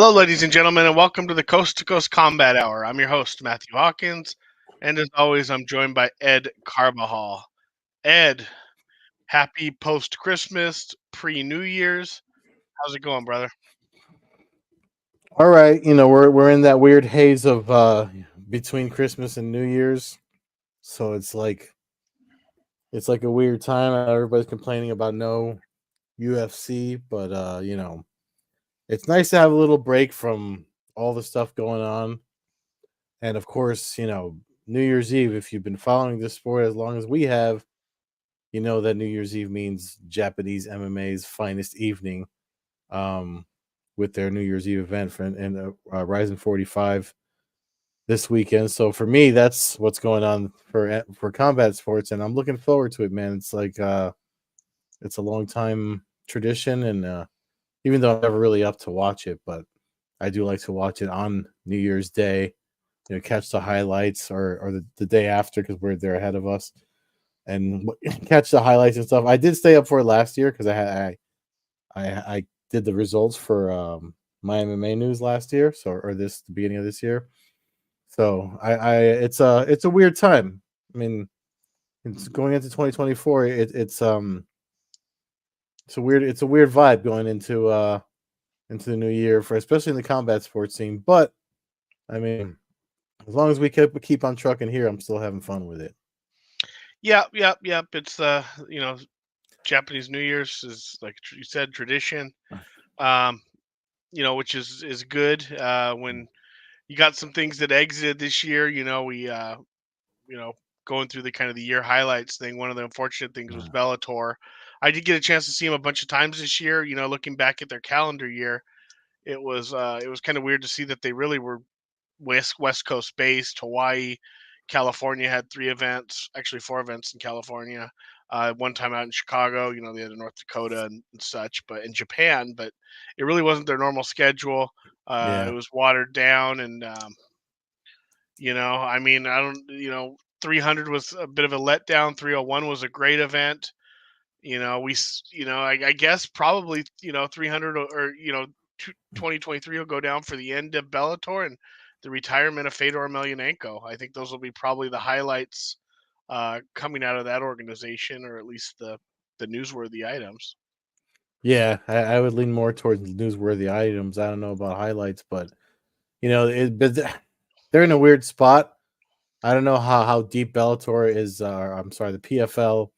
Hello, ladies and gentlemen, and welcome to the Coast to Coast Combat Hour. I'm your host, Matthew Hawkins, and as always, I'm joined by Ed Carbajal. Ed, happy post Christmas, pre New Year's. How's it going, brother? All right, we're in that weird haze of between Christmas and New Year's, so it's like a weird time. Everybody's complaining about no UFC, but it's nice to have a little break from all the stuff going on. And of course, New Year's Eve. If you've been following this sport as long as we have, you know that New Year's Eve means Japanese MMA's finest evening, um, with their New Year's Eve event and RIZIN 45 this weekend. So for me, that's what's going on for combat sports, and I'm looking forward to it, man. It's a long time tradition, and even though I'm never really up to watch it, but I do like to watch it on New Year's Day. Catch the highlights or the day after because they're ahead of us, and catch the highlights and stuff. I did stay up for it last year because I did the results for my MMA news last year, or the beginning of this year. So it's a weird time. I mean, it's going into 2024. It's a weird vibe going into the new year for especially in the combat sports scene. But I mean, as long as we keep on trucking here, I'm still having fun with it. Yep. It's Japanese New Year's is like you said, tradition. Um, which is good. When you got some things that exited this year, we you know, going through the kind of the year highlights thing, one of the unfortunate things was Bellator. I did get a chance to see him a bunch of times this year. Looking back at their calendar year, it was kind of weird to see that they really were West Coast based. Hawaii, California had three events, actually four events in California. One time out in Chicago, they had North Dakota and such, but in Japan, but it really wasn't their normal schedule. It Yeah, was watered down, and I mean, I don't, 300 was a bit of a letdown. 301 was a great event. I guess probably, 300 or 2023 will go down for the end of Bellator and the retirement of Fedor Emelianenko. I think those will be probably the highlights coming out of that organization, or at least the newsworthy items. yeah. I would lean more towards newsworthy items. I don't know about highlights, but but they're in a weird spot. I don't know how deep Bellator is. I'm sorry, the PFL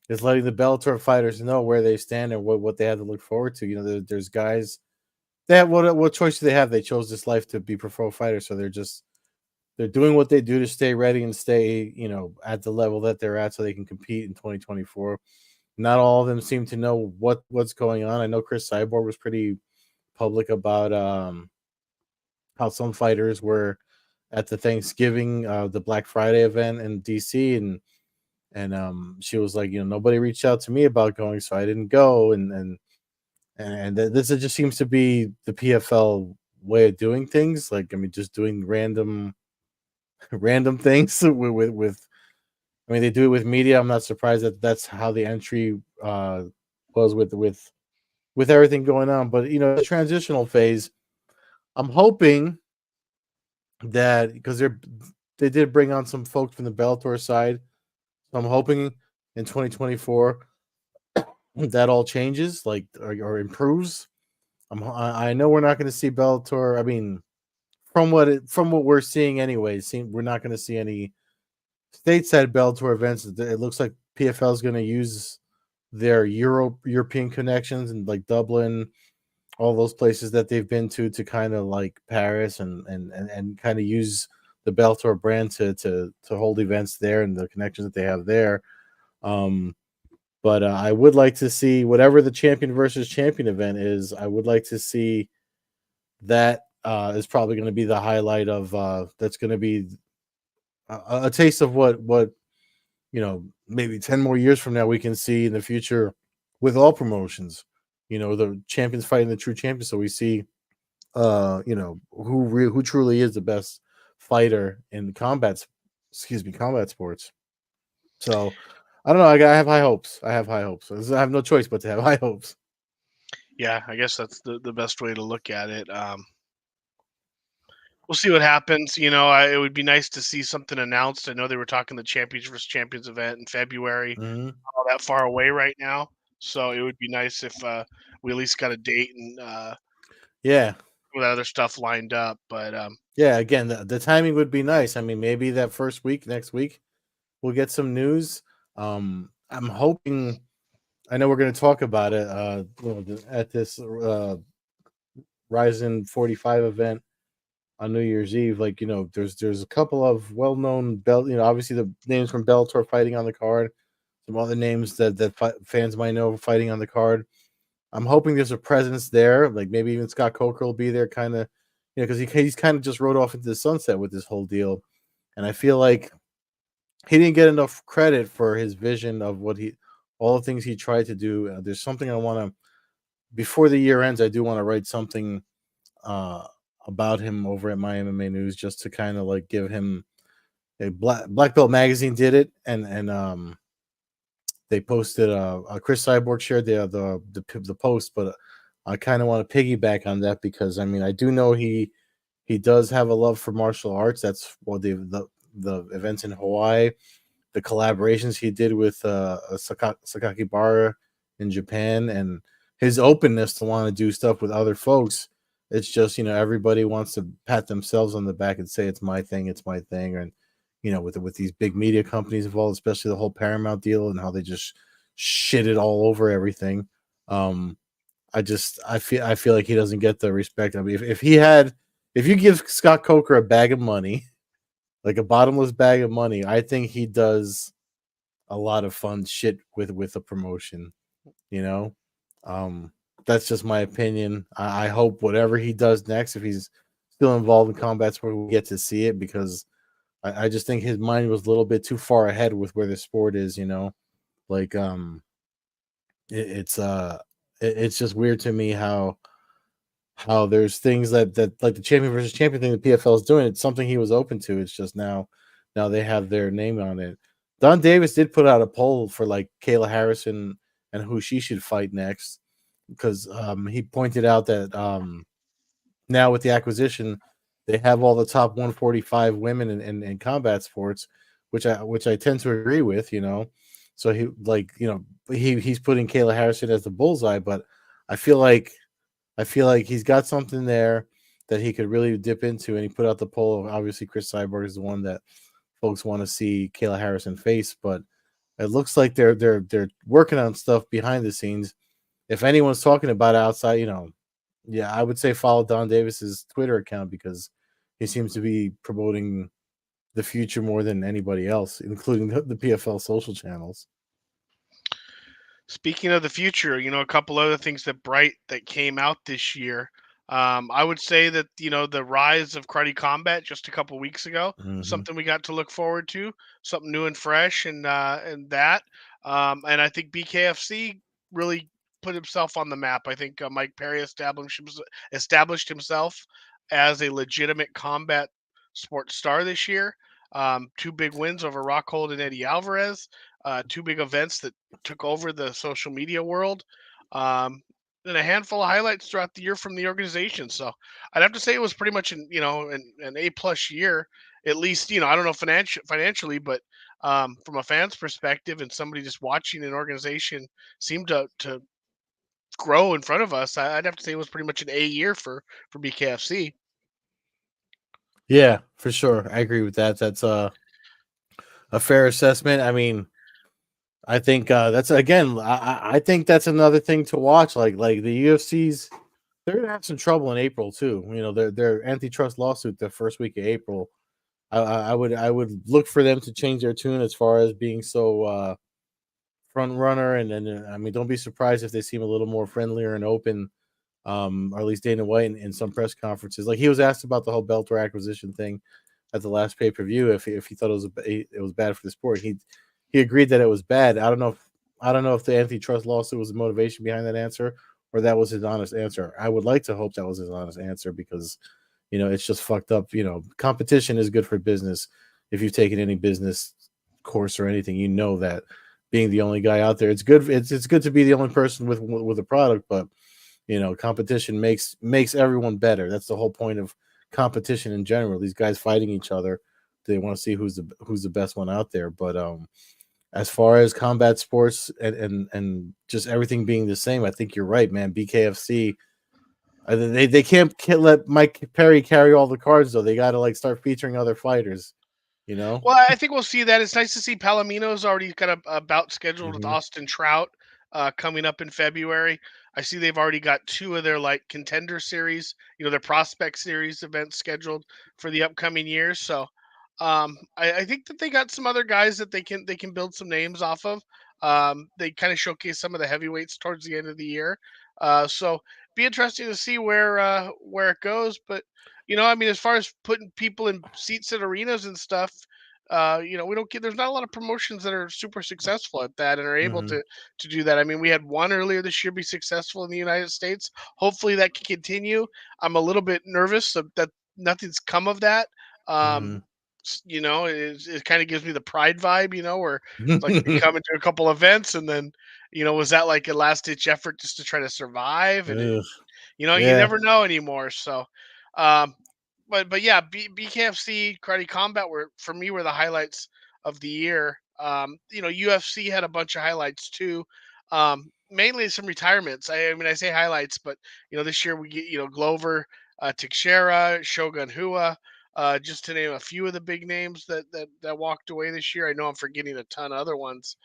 is letting the Bellator fighters know where they stand and what they have to look forward to. There's guys. They have what choice do they have? They chose this life to be pro fighters, so they're doing what they do to stay ready and stay at the level that they're at, so they can compete in 2024. Not all of them seem to know what's going on. I know Chris Cyborg was pretty public about how some fighters were at the Thanksgiving, the Black Friday event in DC, and she was like, nobody reached out to me about going, so I didn't go, and this just seems to be the PFL way of doing things. Like, I mean, just doing random things with. I mean, they do it with media. I'm not surprised that that's how the entry was with everything going on. But the transitional phase, I'm hoping that because they did bring on some folks from the Bellator side. So I'm hoping in 2024 that all changes, like or improves. I know we're not going to see Bellator. I mean, from what we're seeing anyway, we're not going to see any stateside Bellator events. It looks like PFL is going to use their European connections and like Dublin, all those places that they've been to kind of like Paris and kind of use the Bellator brand to hold events there and the connections that they have there. Um, but I would like to see whatever the champion versus champion event is. I would like to see that is probably going to be the highlight of that's going to be a taste of what maybe 10 more years from now we can see in the future with all promotions. The champions fighting the true champions, so we see who truly is the best fighter in combat sports. So I don't know. I have high hopes. I have no choice but to have high hopes. Yeah, I guess that's the best way to look at it. we'll see what happens. It would be nice to see something announced. I know they were talking the champions versus champions event in February. Mhm. All that far away right now, so it would be nice if we at least got a date and Yeah. with other stuff lined up. But Yeah, again, the timing would be nice. I mean, maybe that first week, next week, we'll get some news. I'm hoping. I know we're going to talk about it at this RIZIN 45 event on New Year's Eve. Like, there's a couple of well-known obviously the names from Bellator fighting on the card. Some other names that fans might know fighting on the card. I'm hoping there's a presence there. Like maybe even Scott Coker will be there, kind of, because he's kind of just rode off into the sunset with this whole deal, and I feel like he didn't get enough credit for his vision of all the things he tried to do. There's something I want to before the year ends. I do want to write something uh, about him over at My MMA News, just to kind of like give him a Black Belt Magazine did it, and they posted Chris Cyborg shared the post, but I kind of want to piggyback on that because I mean I do know he does have a love for martial arts. That's what the events in Hawaii, the collaborations he did with Sakaki Bara in Japan, and his openness to want to do stuff with other folks. It's just everybody wants to pat themselves on the back and say it's my thing, and with these big media companies involved, especially the whole Paramount deal and how they just shit it all over everything. I feel like he doesn't get the respect. I mean, if you give Scott Coker a bag of money, like a bottomless bag of money, I think he does a lot of fun shit with a promotion. You know, um, that's just my opinion. I hope whatever he does next, if he's still involved in combat sport, we get to see it because I just think his mind was a little bit too far ahead with where the sport is. Like it, it's uh, it's just weird to me how there's things that like the champion versus champion thing the PFL is doing. It's something he was open to. It's just now they have their name on it. Don Davis did put out a poll for like Kayla Harrison and who she should fight next because he pointed out that now with the acquisition they have all the top 145 women in combat sports, which I tend to agree with. So he's putting Kayla Harrison as the bullseye, but I feel like I feel like he's got something there that he could really dip into. And he put out the poll. Obviously, Chris Cyborg is the one that folks want to see Kayla Harrison face, but it looks like they're working on stuff behind the scenes. If anyone's talking about it outside, yeah, I would say follow Don Davis's Twitter account because he seems to be promoting the future more than anybody else, including the PFL social channels. speaking of the future, a couple other things that came out this year. I would say that the rise of karate combat just a couple weeks ago, Mm-hmm. something we got to look forward to, something new and fresh, and that. And I think BKFC really put himself on the map. I think Mike Perry established himself as a legitimate combat sports star this year. Two big wins over Rockhold and Eddie Alvarez. Two big events that took over the social media world, and a handful of highlights throughout the year from the organization. So I'd have to say it was pretty much an A+ year, at least. I don't know financially, but from a fan's perspective and somebody just watching an organization seem to grow in front of us, I'd have to say it was pretty much an A year for BKFC. Yeah, for sure. I agree with that. That's a fair assessment. I mean, I think that's again. I think that's another thing to watch. Like the UFC's, they're gonna have some trouble in April too. Their antitrust lawsuit the first week of April. I would look for them to change their tune as far as being so front runner, and then I mean, don't be surprised if they seem a little more friendlier and open. Or at least Dana White in some press conferences, like he was asked about the whole Bellator acquisition thing at the last pay per view. If he thought it was bad for the sport, he agreed that it was bad. I don't know if the antitrust lawsuit was the motivation behind that answer or that was his honest answer. I would like to hope that was his honest answer because it's just fucked up. Competition is good for business. If you've taken any business course or anything, you know that being the only guy out there, it's good. It's good to be the only person with a product, but competition makes everyone better. That's the whole point of competition in general. These guys fighting each other. They want to see who's the best one out there. But as far as combat sports and just everything being the same, I think you're right, man. BKFC. They can't let Mike Perry carry all the cards though. They got to like start featuring other fighters. You know. Well, I think we'll see that. It's nice to see Palomino's already got a bout scheduled with Hmm. Austin Trout coming up in February. I see they've already got two of their like contender series, their prospect series events scheduled for the upcoming years. So I think that they got some other guys that they can build some names off of. They kind of showcase some of the heavyweights towards the end of the year. So be interesting to see where it goes. But I mean, as far as putting people in seats at arenas and stuff, we don't get. There's not a lot of promotions that are super successful at that and are able Hmm. to do that. I mean, we had one earlier this year be successful in the United States. Hopefully, that can continue. I'm a little bit nervous that nothing's come of that. Hmm. Um, it kind of gives me the Pride vibe, where it's like they come into a couple events and then, was that like a last ditch effort just to try to survive? And Ugh. you Yeah. never know anymore. So, um, but yeah, BKFC Karate Combat were the highlights of the year. UFC had a bunch of highlights too. Mainly some retirements. I mean, I say highlights, but this year we get Glover Teixeira, Shogun Hua, just to name a few of the big names that walked away this year. I know I'm forgetting a ton of other ones.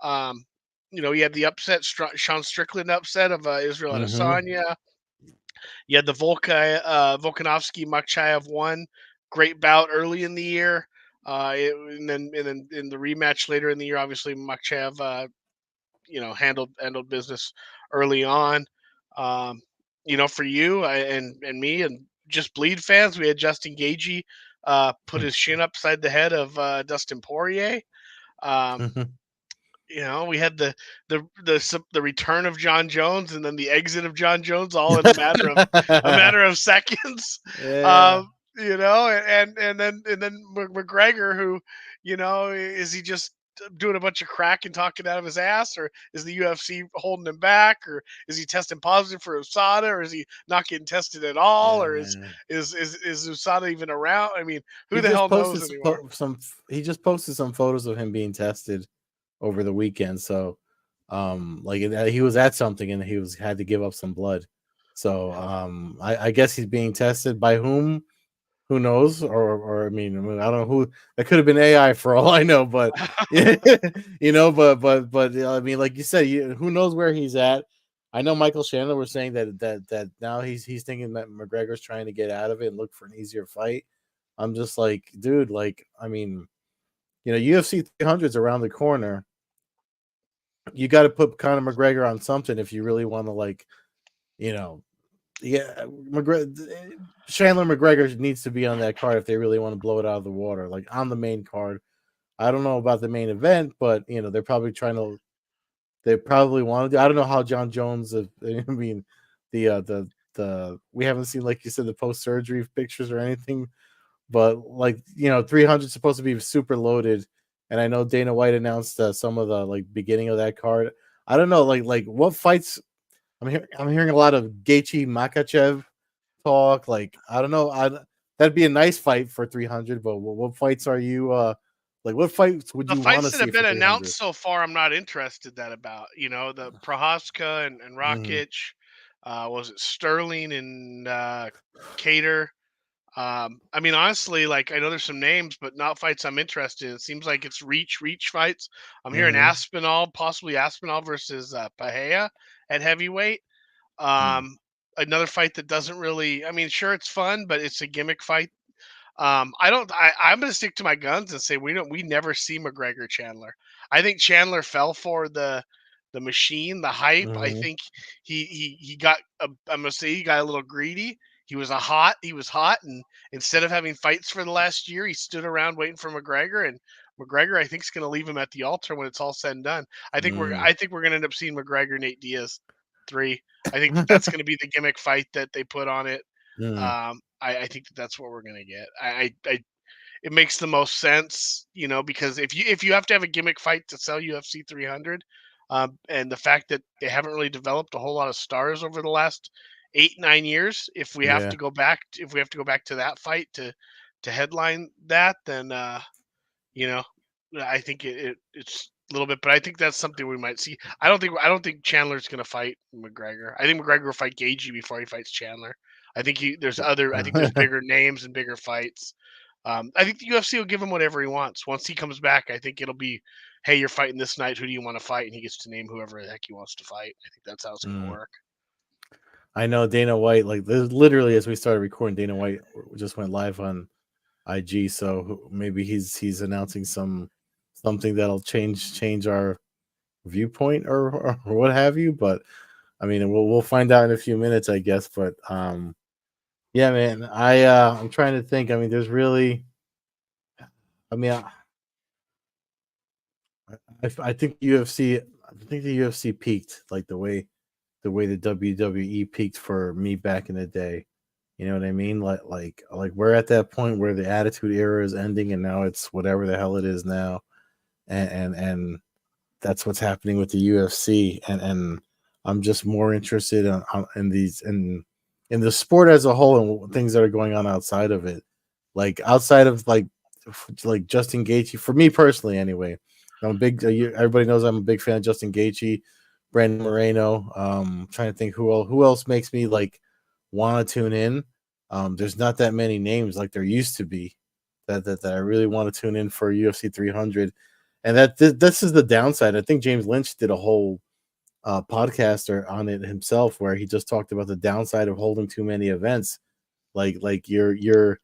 Um, you had the upset, Sean Strickland upset of Israel Hmm. Adesanya. You had the Volkanovski Makhachev one great bout early in the year, and then in the rematch later in the year, obviously Makhachev, handled business early on. Um, for you and me and just bleed fans, we had Justin Gagey put his shin upside the head of Dustin Poirier. Um, we had the return of John Jones and then the exit of John Jones all in a matter of seconds. Yeah. Um, and then McGregor, who, is he just doing a bunch of crack and talking out of his ass, or is the UFC holding him back, or is he testing positive for USADA, or is he not getting tested at all, Yeah, or is man. is is is USADA even around? I mean, who He the just hell posted knows anymore? he just posted some photos of him being tested over the weekend. So, like he was at something and he had to give up some blood. So, I guess he's being tested by whom? Who knows? Or I don't know who. That could have been AI for all I know. But yeah, but I mean, like you said, who knows where he's at? I know Michael Chandler was saying that now he's thinking that McGregor's trying to get out of it and look for an easier fight. I'm just like, dude, like, I mean, UFC 300 is around the corner. You got to put Conor McGregor on something if you really want to, like, you know, yeah, Chandler McGregor needs to be on that card if they really want to blow it out of the water, like on the main card. I don't know about the main event, but they probably want to do. I don't know how John Jones. I mean, the we haven't seen, like you said, the post surgery pictures or anything, but like 300 is supposed to be super loaded, and I know Dana White announced some of the like beginning of that card. I don't know, like what fights. I'm hearing a lot of Gaethje Makachev talk. Like I don't know, that'd be a nice fight for 300. But what fights are you like? What fights would The you want to fights that see have for been 300? announced so far, I'm not interested that about. The Prohaska and Mm-hmm. Rakic. Was it Sterling and Cater? I mean, honestly, like I know there's some names, but not fights I'm interested in. It seems like it's reach fights. I'm hearing Mm-hmm. Possibly Aspinall versus Pahea at heavyweight. Mm-hmm. Um, Another fight that doesn't really. I mean, sure, it's fun, but it's a gimmick fight. I don't. I'm going to stick to my guns and say we don't. We never see McGregor Chandler. I think Chandler fell for the machine, the hype. I Mm-hmm. think he got. I'm going to say he got a little greedy. He was hot, and instead of having fights for the last year, he stood around waiting for McGregor. And McGregor, I think, is going to leave him at the altar when it's all said and done. I think we're going to end up seeing McGregor Nate Diaz 3. I think that's going to be the gimmick fight that they put on it. Mm-hmm. I think that's what we're gonna get. It makes the most sense, because if you have to have a gimmick fight to sell UFC 300, and the fact that they haven't really developed a whole lot of stars over the last 8, 9 years. If we have Yeah. to go back, to that fight to headline that, then you know, I think it's a little bit, but I think that's something we might see. I don't think Chandler's gonna fight McGregor. I think McGregor will fight Gaethje before he fights Chandler. I think there's bigger names and bigger fights. I think the UFC will give him whatever he wants. Once he comes back, I think it'll be, hey, you're fighting this night. Who do you want to fight? And he gets to name whoever the heck he wants to fight. I think that's how it's gonna Mm. work. I know Dana White, like literally as we started recording, Dana White just went live on IG, so maybe he's announcing something that'll change our viewpoint or what have you. But I mean, we'll find out in a few minutes, I guess. But yeah, man, I'm trying to think. I mean, there's really, I mean, I think the UFC peaked like the way the WWE peaked for me back in the day. You know what I mean? Like we're at that point where the Attitude Era is ending, and now it's whatever the hell it is now, and that's what's happening with the UFC, and I'm just more interested in these in the sport as a whole and things that are going on outside of it, like outside of like Justin Gaethje. For me personally, anyway, I'm a big. Everybody knows I'm a big fan of Justin Gaethje, Brandon Moreno. Trying to think who else makes me like want to tune in. There's not that many names like there used to be that I really want to tune in for UFC 300, and this is the downside. I think James Lynch did a whole podcast on it himself where he just talked about the downside of holding too many events. Like you're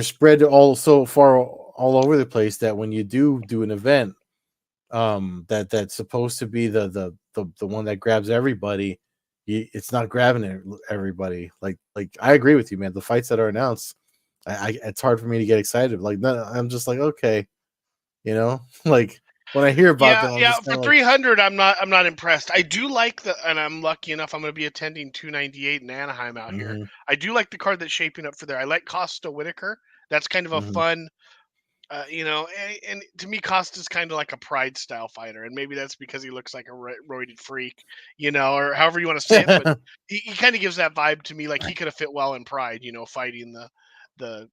spread all so far all over the place that when you do an event that's supposed to be the one that grabs everybody, it's not grabbing everybody. Like I agree with you, man. The fights that are announced, it's hard for me to get excited. Like no, I'm just like okay, like when I hear about Yeah, them, I'm yeah. just kind For of like 300, I'm not impressed. I do like and I'm lucky enough. I'm going to be attending 298 in Anaheim out here. mm-hmm, I do like the card that's shaping up for there. I like Costa Whitaker. That's kind of a mm-hmm. fun, and to me, Costa's kind of like a pride style fighter, and maybe that's because he looks like a roided freak, or however you want to say it. But he kind of gives that vibe to me, like he could have fit well in Pride, fighting the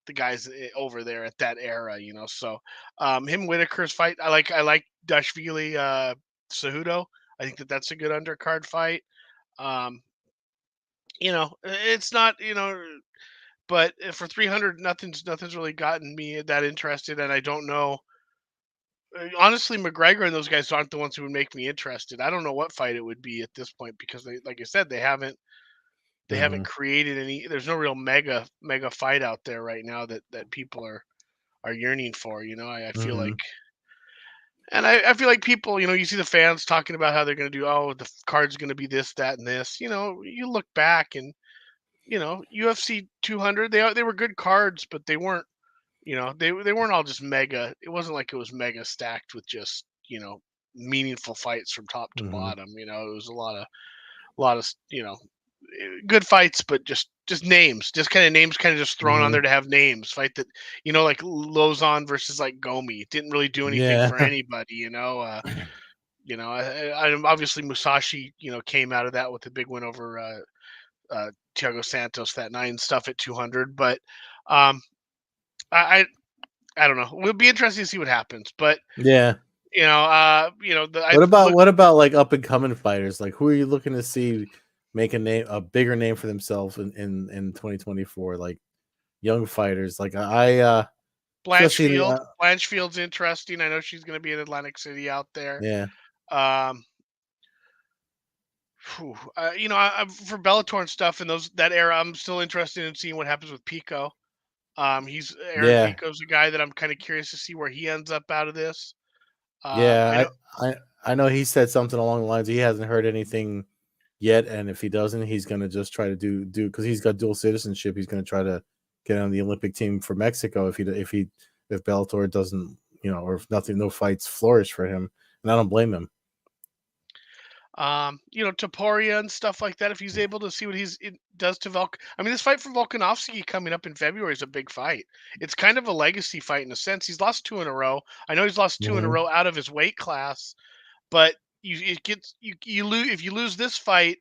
the guys over there at that era, So him Whitaker's fight, I like Dashvili Cejudo. I think that's a good undercard fight. Um, it's not, but for 300, nothing's really gotten me that interested, and I don't know. Honestly, McGregor and those guys aren't the ones who would make me interested. I don't know what fight it would be at this point because they, like I said, they haven't Mm-hmm. created any. There's no real mega fight out there right now that people are yearning for. I feel Mm-hmm. like, and I feel like people, you see the fans talking about how they're going to do. Oh, the card's going to be this, that, and this. You look back and UFC 200. They were good cards, but they weren't. They weren't all just mega. It wasn't like it was mega stacked with just meaningful fights from top to Mm-hmm. bottom. It was a lot of good fights, but just names, just kind of names, kind of just thrown on Mm-hmm. there to have names. Fight that like Lozon versus like Gomi didn't really do anything Yeah. for anybody. Obviously Musashi came out of that with a big win over Thiago Santos that night and stuff at 200. But um, I I don't know. It'll be interesting to see what happens. But Yeah. I What about look. what about like up and coming fighters? Like who are you looking to see make a bigger name for themselves in 2024? Like young fighters. Like especially in the Blanchfield's interesting. I know she's going to be in Atlantic City out there. yeah. Um, for Bellator and stuff and that era, I'm still interested in seeing what happens with Pico. He's Aaron Yeah. Pico's a guy that I'm kind of curious to see where he ends up out of this. I Yeah, know. I know he said something along the lines he hasn't heard anything yet, and if he doesn't, he's gonna just try to do because he's got dual citizenship. He's gonna try to get on the Olympic team for Mexico if Bellator doesn't or if no fights flourish for him, and I don't blame him. Taporia and stuff like that. If he's able to see what it does to I mean, this fight for Volkanovski coming up in February is a big fight. It's kind of a legacy fight in a sense. He's lost two in a row. I know he's lost two in a Hmm. row out of his weight class, but you it gets you lose if you lose this fight.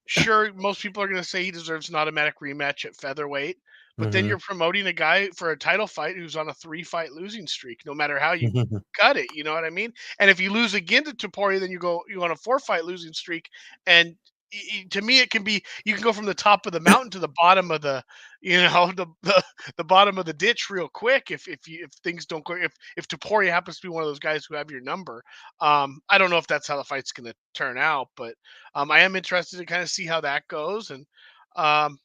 sure, most people are going to say he deserves an automatic rematch at featherweight, but then Hmm. you're promoting a guy for a title fight who's on a 3-fight losing streak, no matter how you cut it. You know what I mean? And if you lose again to Topuria, then you on a 4-fight losing streak, and to me, it can be you can go from the top of the mountain to the bottom of the the bottom of the ditch real quick if things don't go if Topuria happens to be one of those guys who have your number. I don't know if that's how the fight's going to turn out, but I am interested to kind of see how that goes, and um,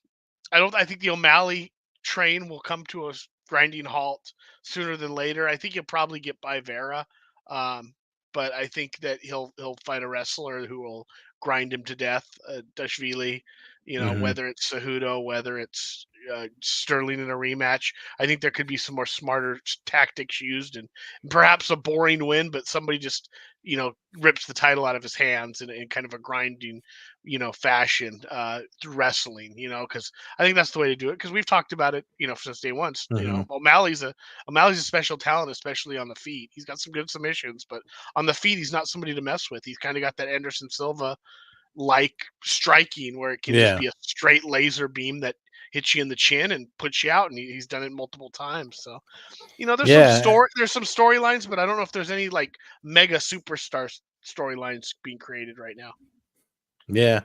I think the O'Malley train will come to a grinding halt sooner than later. I think he'll probably get by Vera, um, but I think that he'll fight a wrestler who will grind him to death, Dashvili. Hmm. Whether it's Cejudo, whether it's Sterling in a rematch. I think there could be some more smarter tactics used, and perhaps a boring win, but somebody just rips the title out of his hands in kind of a grinding fashion through wrestling. Because I think that's the way to do it, because we've talked about it, since day one. Hmm. O'Malley's a special talent, especially on the feet. He's got some good submissions, but on the feet, he's not somebody to mess with. He's kind of got that Anderson Silva like striking, where it can just Yeah. be a straight laser beam that hits you in the chin and puts you out, and he's done it multiple times. So Yeah. there's some storylines, but I don't know if there's any like mega superstar storylines being created right now. Yeah.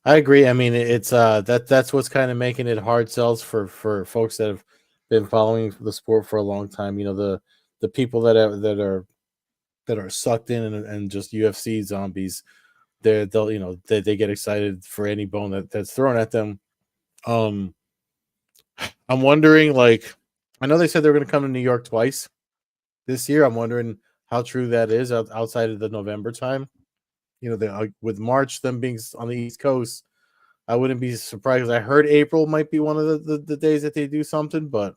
I agree. I mean, it's that's what's kind of making it hard sells for folks that have been following the sport for a long time. The people that are sucked in and just UFC zombies. They get excited for any bone that's thrown at them. Um, I'm wondering, like, I know they said they're going to come to New York twice this year. I'm wondering how true that is outside of the November time. With March them being on the East Coast, I wouldn't be surprised. I heard April might be one of the days that they do something, but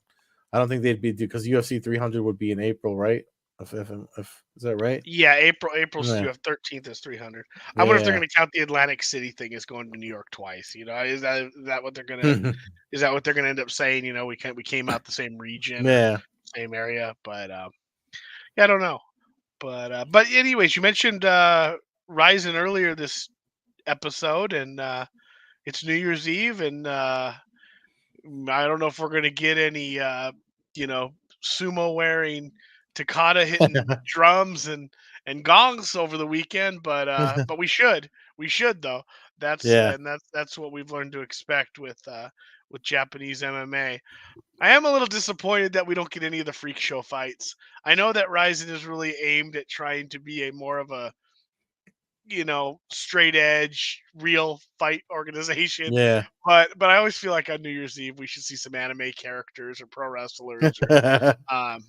I don't think they'd be because UFC 300 would be in April, right? If is that right? Yeah, April's Yeah, you have 13th is 300. I wonder if they're yeah, going to count the Atlantic City thing as going to New York twice. Is that what they're gonna is that what they're gonna end up saying? We came out the same region or yeah, same area, but yeah, I don't know. But anyways, you mentioned RIZIN earlier this episode, and it's New Year's Eve, and I don't know if we're gonna get any you know, sumo wearing, Takata hitting drums and gongs over the weekend, but we should. We should though. yeah, That's what we've learned to expect with Japanese MMA. I am a little disappointed that we don't get any of the freak show fights. I know that RIZIN is really aimed at trying to be a more of a straight edge, real fight organization. yeah. But I always feel like on New Year's Eve we should see some anime characters or pro wrestlers or um,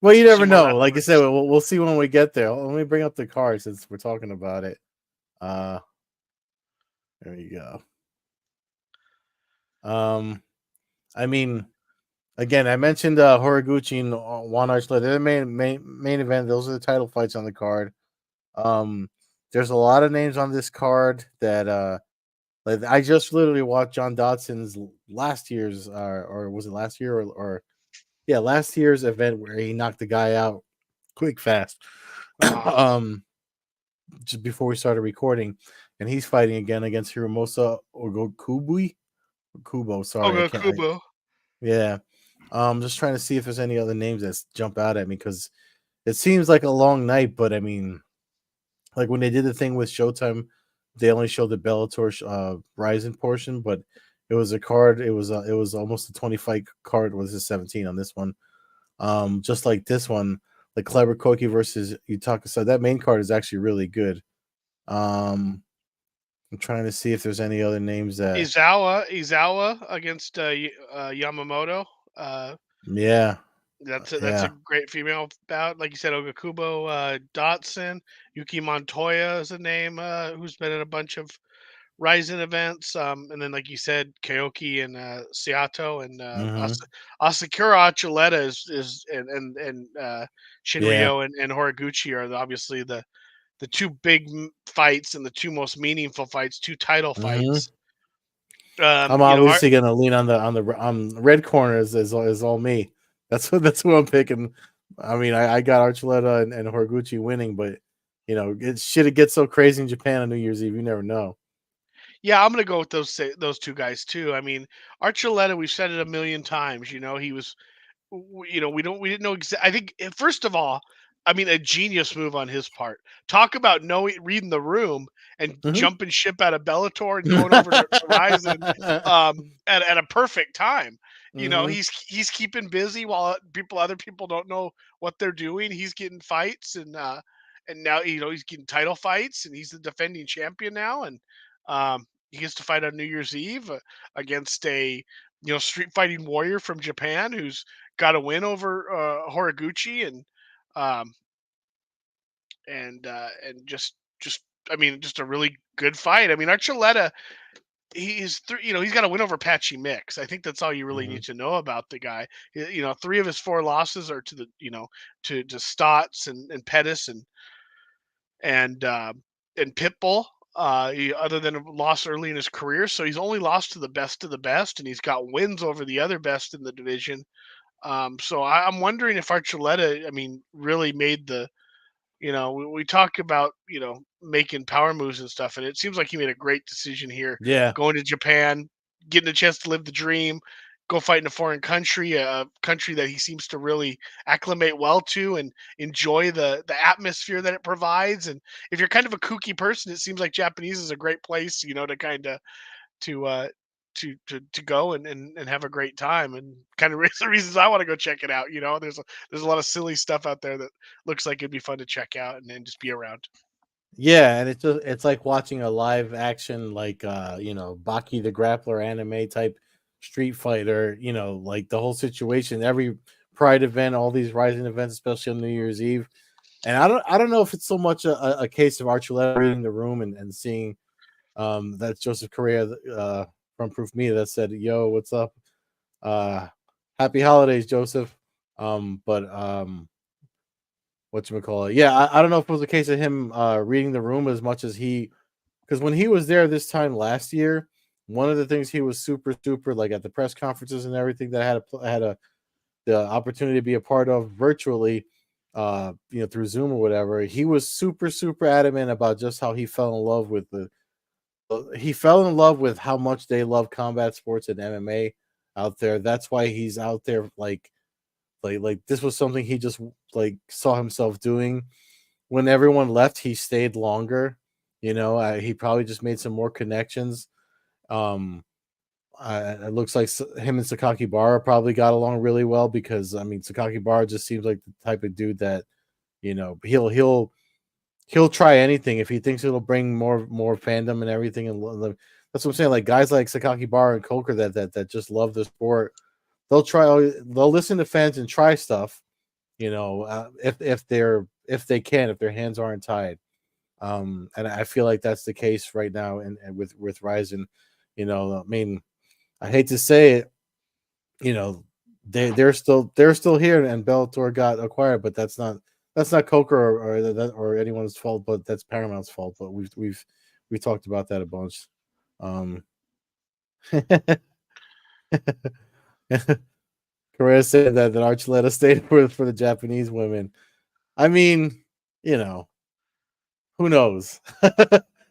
Well, you never sumo know. Like I said, wrestlers. we'll see when we get there. Let me bring up the card since we're talking about it. Uh, there you go. Um, I mean, again, I mentioned Horiguchi and Juan Archuleta. They're the main event. Those are the title fights on the card. There's a lot of names on this card that like I just literally watched John Dodson's last year's or was it last year or yeah, last year's event where he knocked the guy out quick fast. Uh-huh. um just before we started recording, and he's fighting again against Hiromosa Ogokubui. Kubo, sorry, I Oga can't. Kubo. Yeah, just trying to see if there's any other names that jump out at me because it seems like a long night. But I mean, like when they did the thing with Showtime, they only showed the Bellator Rising portion, but it was a card. It was almost a 20 fight card. Was a 17 on this one? Just like this one, like Clever Koki versus Utaka. So that main card is actually really good. Um, I'm trying to see if there's any other names that. Izawa against Yamamoto. Uh, Yeah, that's a yeah. great female bout. Like you said, Ogakubo, Dotson, Yuki Montoya is a name who's been in a bunch of Ryzen events. And then, like you said, Kaoki and Seato and Mm-hmm. Asakura Archuleta is and Yeah. Shinryo and Horiguchi are obviously the two big fights and the two most meaningful fights, two title Mm-hmm. fights. I'm obviously gonna lean on the red corner is all me. That's who I'm picking. I mean, I got Archuleta and Horiguchi winning, but it get so crazy in Japan on New Year's Eve. You never know. Yeah, I'm gonna go with those two guys too. I mean, Archuleta, we've said it a million times. He was we didn't know I think first of all, I mean, a genius move on his part. Talk about knowing reading the room and Mhm. jumping ship out of Bellator and going over to Ryzen at a perfect time. Mhm. He's keeping busy while other people don't know what they're doing. He's getting fights and now he's getting title fights and he's the defending champion now and he gets to fight on New Year's Eve against a street fighting warrior from Japan who's got a win over Horiguchi um, and just I mean just a really good fight. I mean Archuleta he's got a win over Patchy Mix. I think that's all you really Mhm. need to know about the guy. Three of his four losses are to the to Stotts and Pettis and and Pitbull. Other than a loss early in his career, so he's only lost to the best of the best, and he's got wins over the other best in the division. So I'm wondering if Archuleta, I mean, really made we talk about, making power moves and stuff, and it seems like he made a great decision here, Yeah. going to Japan, getting a chance to live the dream, go fight in a foreign country, a country that he seems to really acclimate well to and enjoy the atmosphere that it provides. And if you're kind of a kooky person, it seems like Japanese is a great place, to kind of to to go and have a great time and kind of the reasons I want to go check it out. There's a lot of silly stuff out there that looks like it'd be fun to check out and just be around. Yeah, and it's like watching a live action like Baki the Grappler anime type Street Fighter, like the whole situation, every Pride event, all these Rising events, especially on New Year's Eve. And I don't know if it's so much a case of Archuleta reading the room and seeing that's Joseph Correa from Proof Media that said, "Yo, what's up? Uh Happy holidays, Joseph." But whatchamacallit, yeah, I don't know if it was a case of him reading the room as much as because when he was there this time last year, one of the things he was super like at the press conferences and everything that had the opportunity to be a part of virtually, through Zoom or whatever, he was super adamant about just how he fell in love with how much they love combat sports and MMA out there. That's why he's out there like this was something he just like saw himself doing. When everyone left, he stayed longer. He probably just made some more connections. Um, it looks like him and Sakaki Bara probably got along really well because I mean Sakaki Bara just seems like the type of dude that he'll try anything if he thinks it'll bring more fandom and everything. And that's what I'm saying. Like guys like Sakaki Bara and Coker that just love the sport, they'll listen to fans and try stuff. If they can, if their hands aren't tied. And I feel like that's the case right now, and with Ryzen. I mean, I hate to say it, you know, they're still here, and Bellator got acquired, but that's not Coker or anyone's fault, but that's Paramount's fault. But we talked about that a bunch. Um, Correa said that Archuleta stayed for the Japanese women. I mean, you know, who knows?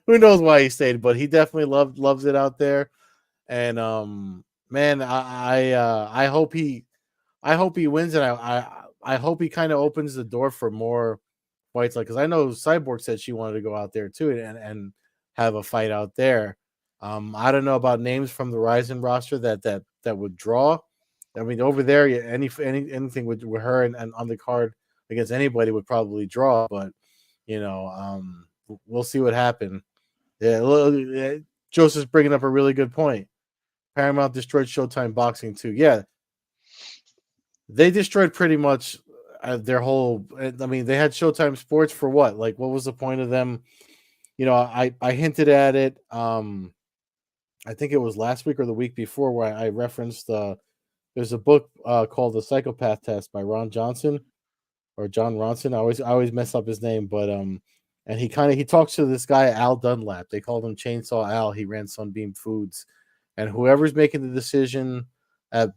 Who knows why he stayed? But he definitely loves it out there. And man, I hope he wins, and I hope he kind of opens the door for more fights. Like, because I know Cyborg said she wanted to go out there too and have a fight out there. I don't know about names from the Ryzen roster that would draw. I mean, over there, yeah, anything with her and on the card against anybody would probably draw. But we'll see what happens. Yeah, Joseph's bringing up a really good point. Paramount destroyed Showtime Boxing too. Yeah, they destroyed pretty much their whole. I mean, they had Showtime Sports for what? Like, what was the point of them? I hinted at it. I think it was last week or the week before where I referenced. There's a book called The Psychopath Test by Ron Johnson or John Ronson. I always mess up his name, but and he talks to this guy Al Dunlap. They called him Chainsaw Al. He ran Sunbeam Foods, and whoever's making the decision at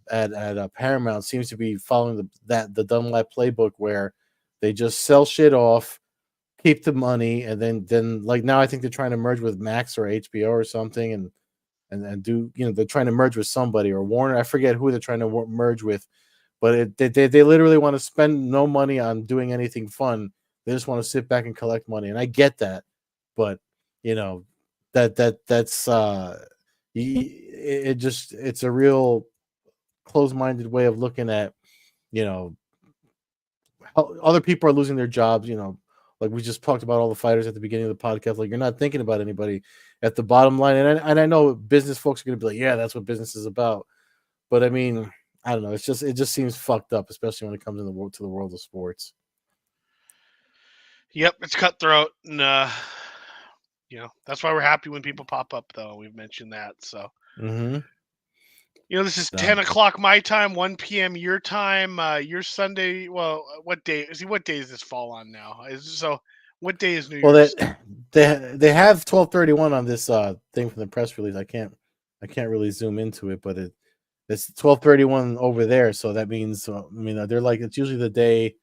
Paramount seems to be following the Dunlap playbook where they just sell shit off, keep the money, and then like now I think they're trying to merge with Max or HBO or something, and do, you know, they're trying to merge with somebody or Warner. I forget who they're trying to merge with, but they literally want to spend no money on doing anything fun. They just want to sit back and collect money, and I get that, but you know that's it's a real closed-minded way of looking at, you know, how other people are losing their jobs. You know, like we just talked about all the fighters at the beginning of the podcast. Like, you're not thinking about anybody at the bottom line, and I know business folks are going to be like, yeah, that's what business is about. But I mean, I don't know. It just seems fucked up, especially when it comes in the world to the world of sports. Yep, it's cutthroat, and that's why we're happy when people pop up. Though we've mentioned that, so Mm-hmm. this is 10 o'clock my time, 1 p.m. your time. Your Sunday. Well, what day? See, what day does this fall on now? What day is New Well, Year's? they have 12/31 on this thing from the press release. I can't really zoom into it, but it's 12/31 over there. So that means, I mean, they're like, it's usually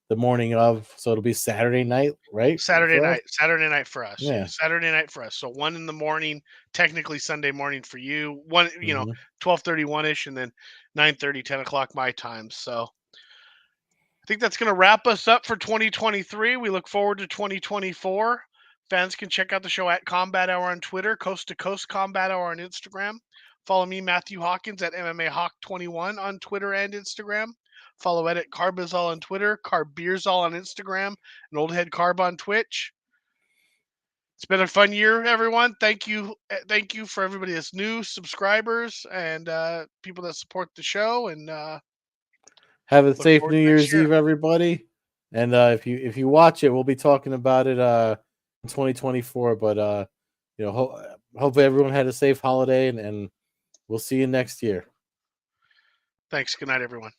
the morning of, so it'll be Saturday night, right? Saturday For us, night. Saturday night for us. Yeah, yeah. Saturday night for us. So 1 in the morning, technically Sunday morning for you. 12:31 ish, and then 9:30, 10 o'clock my time. So I think that's going to wrap us up for 2023. We look forward to 2024. Fans can check out the show at Combat Hour on Twitter, Coast to Coast Combat Hour on Instagram. Follow me, Matthew Hawkins, at MMA Hawk21 on Twitter and Instagram. Follow Ed at Carbazol on Twitter, Carbeerzol on Instagram, and Old Head Carb on Twitch. It's been a fun year, everyone. Thank you for everybody that's new, subscribers, and people that support the show. And Have a look safe forward New to next Year's year. Eve, everybody. And if you watch it, we'll be talking about it in 2024. But hopefully everyone had a safe holiday, and we'll see you next year. Thanks. Good night, everyone.